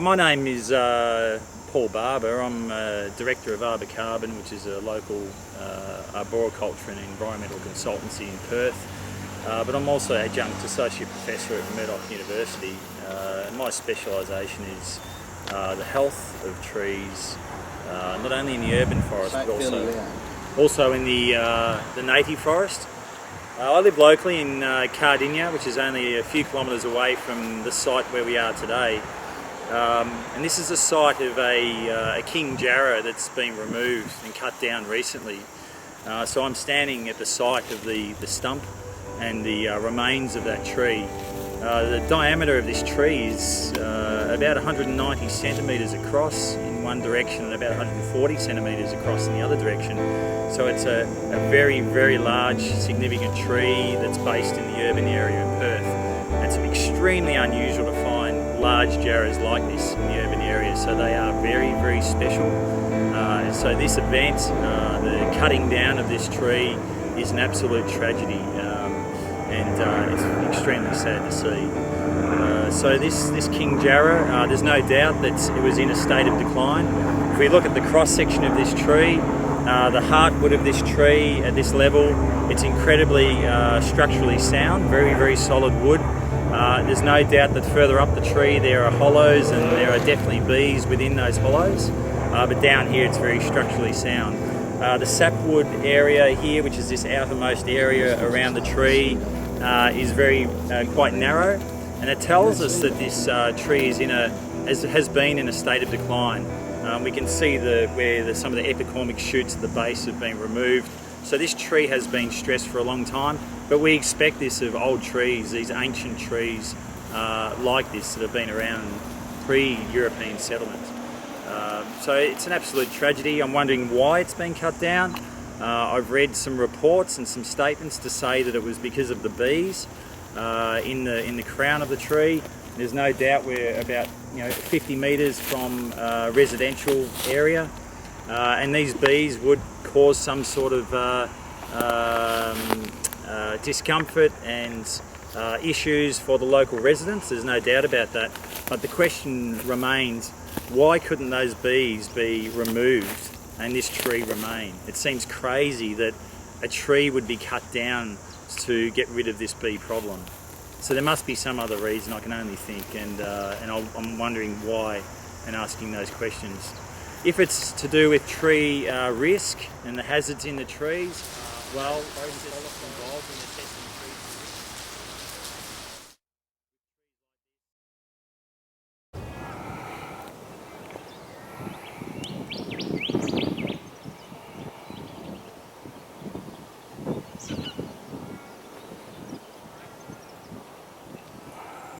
My name is Paul Barber. I'm Director of Arbor Carbon, which is a local arboriculture and environmental consultancy in Perth. But I'm also adjunct associate professor at Murdoch University. My specialisation is the health of trees, not only in the urban forest but also in the native forest. I live locally in Cardinia, which is only a few kilometres away from the site where we are today. And this is a site of a king Jarrah that's been removed and cut down recently. So I'm standing at the site of the stump and the remains of that tree. The diameter of this tree is about 190 centimetres across in one direction and about 140 centimetres across in the other direction. So it's a very, very large, significant tree that's based in the urban area of Perth. It's extremely unusual to find large Jarrahs like this in the urban area, so they are very, very special. So this event, the cutting down of this tree, is an absolute tragedy, and it's extremely sad to see. So this King Jarrah, there's no doubt that it was in a state of decline. If we look at the cross-section of this tree, the heartwood of this tree at this level, it's incredibly structurally sound, very, very solid wood. There's no doubt that further up the tree there are hollows, and there are definitely bees within those hollows, but down here it's very structurally sound. The sapwood area here, which is this outermost area around the tree, is quite narrow, and it tells us that this tree is has been in a state of decline. We can see where some of the epicormic shoots at the base have been removed. So this tree has been stressed for a long time, but we expect this of old trees, these ancient trees like this that have been around pre-European settlement. So it's an absolute tragedy. I'm wondering why it's been cut down. I've read some reports and some statements to say that it was because of the bees in the crown of the tree. There's no doubt we're about 50 metres from a residential area, and these bees would cause some sort of discomfort and issues for the local residents. There's no doubt about that. But the question remains, why couldn't those bees be removed and this tree remain? It seems crazy that a tree would be cut down to get rid of this bee problem. So there must be some other reason, I can only think, and I'm wondering why and asking those questions. If it's to do with tree risk and the hazards in the trees, well, those involved in the